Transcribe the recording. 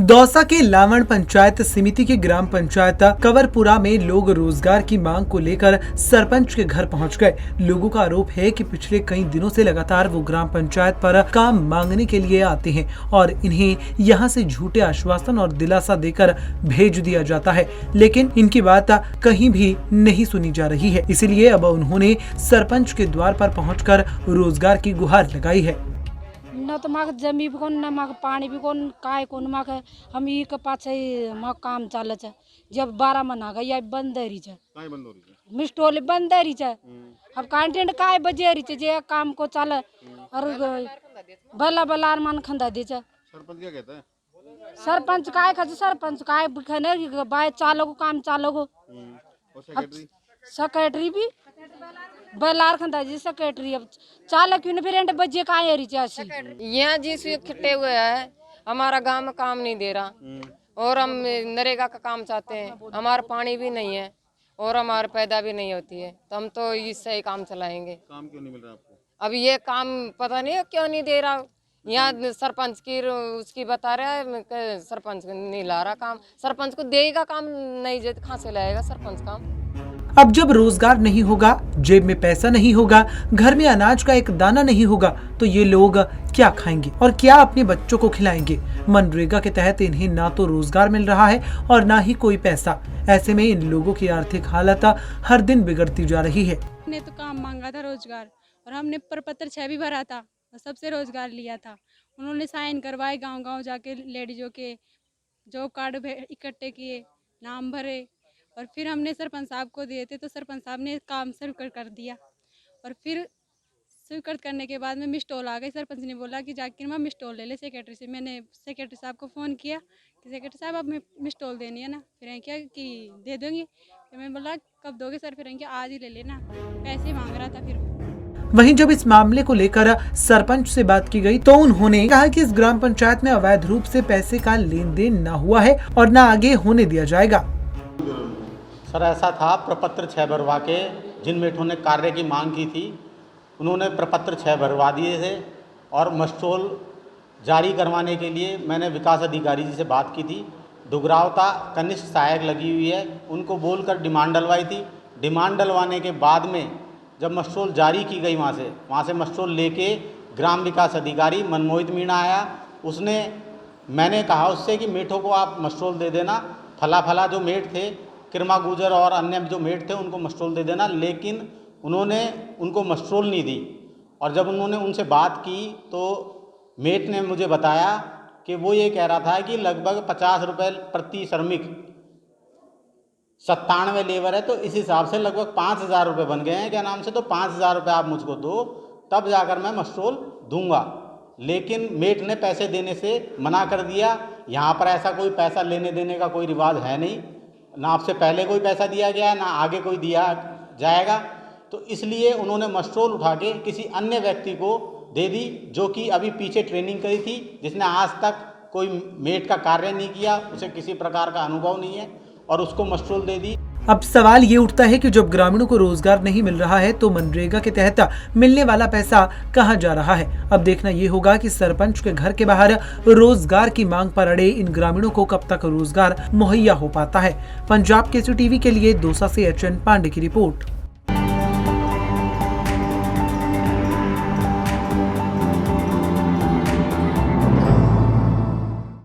दौसा के लावण पंचायत समिति के ग्राम पंचायत कंवरपुरा में लोग रोजगार की मांग को लेकर सरपंच के घर पहुंच गए। लोगों का आरोप है कि पिछले कई दिनों से लगातार वो ग्राम पंचायत पर काम मांगने के लिए आते हैं और इन्हें यहां से झूठे आश्वासन और दिलासा देकर भेज दिया जाता है, लेकिन इनकी बात कहीं भी नहीं सुनी जा रही है। इसलिए अब उन्होंने सरपंच के द्वार पर पहुंचकर रोजगार की गुहार लगाई है। न तो माक जमी भी कोन न माक पानी भी कोन काय कोन माक हम ई के पाछे माक काम चाले छ। जब 12 महीना गई बंद रही छ, काय बंद हो रही है, मिस्टोल बंद रही छ। अब कंटेंट काय बजे रही छ जे काम को चाले और बला बला मन खंदा दे छ। सरपंच क्या कहता है? सरपंच काय खज सरपंच काय खने बाय चालो को काम चालो को और सेक्रेटरी भी बलार खंदा जी सेक्रेटरी अब चाल क्यों नहीं फिर एंड बजे का है रिचासी यहाँ जी से खट्टे हुए है। हमारा गांव में काम नहीं दे रहा और हम नरेगा का काम चाहते हैं। हमारा पानी भी नहीं है और हमारे पैदा भी नहीं होती है, तो हम तो इससे ही काम चलाएंगे। काम क्यों नहीं मिल रहा आपको? अब ये काम पता नहीं क्यों नहीं दे रहा। यहाँ सरपंच की उसकी बता रहा है कि सरपंच नहीं ला रहा काम। सरपंच को देगा काम नहीं, कहाँ से लाएगा सरपंच काम? अब जब रोजगार नहीं होगा, जेब में पैसा नहीं होगा, घर में अनाज का एक दाना नहीं होगा, तो ये लोग क्या खाएंगे और क्या अपने बच्चों को खिलाएंगे? मनरेगा के तहत इन्हें ना तो रोजगार मिल रहा है और ना ही कोई पैसा। ऐसे में इन लोगों की आर्थिक हालत हर दिन बिगड़ती जा रही है। हमने तो काम मांगा था रोजगार और हमने प्रपत्र 6 भी भरा था और सबसे रोजगार लिया था। उन्होंने साइन करवाए, गाँव-गाँव जाके लेडीजों के जॉब कार्ड इकट्ठे किए, नाम भरे और फिर हमने सरपंच साहब को दिए थे, तो सरपंच साहब ने काम स्वीकृत कर दिया और फिर स्वीकृत करने के बाद में मिस्टोल आ गई। सरपंच ने बोला कि जाकर मैं मिस्टोल ले ले सेक्रेटरी से। मैंने सेक्रेटरी साहब को फ़ोन किया कि सेक्रेटरी साहब अब मिस्टोल देनी है ना। फिर क्या कि दे दूँगी। फिर मैं बोला कब दोगे सर? फिर क्या आज ही ले लेना, पैसे मांग रहा था। फिर वहीं जब इस मामले को लेकर सरपंच से बात की गई तो उन्होंने कहा कि इस ग्राम पंचायत में अवैध रूप से पैसे का लेन देन न हुआ है और न आगे होने दिया जाएगा। सर ऐसा था, प्रपत्र 6 भरवा के जिन मेठों ने कार्य की मांग की थी उन्होंने प्रपत्र 6 भरवा दिए थे और मस्टोल जारी करवाने के लिए मैंने विकास अधिकारी जी से बात की थी। दुगरावता कनिष्ठ सहायक लगी हुई है, उनको बोलकर डिमांड डलवाई थी। डिमांड डलवाने के बाद में जब मस्टोल जारी की गई वहाँ से मस्टोल लेके ग्राम विकास अधिकारी मनमोहित मीणा आया। मैंने कहा उससे कि मेठों को आप मस्टोल दे देना, फला जो मेठ थे किरमा गुजर और अन्य जो मेट थे उनको मस्टोल दे देना, लेकिन उन्होंने उनको मस्टोल नहीं दी। और जब उन्होंने उनसे बात की तो मेट ने मुझे बताया कि वो ये कह रहा था कि लगभग 50 रुपये प्रति श्रमिक 97 लेबर है, तो इस हिसाब से लगभग 5000 रुपये बन गए हैं क्या नाम से, तो 5000 रुपये आप मुझको दो तब जाकर मैं मस्टोल दूंगा। लेकिन मेट ने पैसे देने से मना कर दिया। यहाँ पर ऐसा कोई पैसा लेने देने का कोई रिवाज है नहीं, ना आपसे पहले कोई पैसा दिया गया है ना आगे कोई दिया जाएगा। तो इसलिए उन्होंने मस्टोल उठा के किसी अन्य व्यक्ति को दे दी जो कि अभी पीछे ट्रेनिंग करी थी, जिसने आज तक कोई मेट का कार्य नहीं किया, उसे किसी प्रकार का अनुभव नहीं है और उसको मस्टोल दे दी। अब सवाल ये उठता है कि जब ग्रामीणों को रोजगार नहीं मिल रहा है तो मनरेगा के तहत मिलने वाला पैसा कहां जा रहा है? अब देखना ये होगा कि सरपंच के घर के बाहर रोजगार की मांग पर अड़े इन ग्रामीणों को कब तक रोजगार मुहैया हो पाता है। पंजाब केसरी टीवी के लिए दौसा से एचएन पांडे की रिपोर्ट।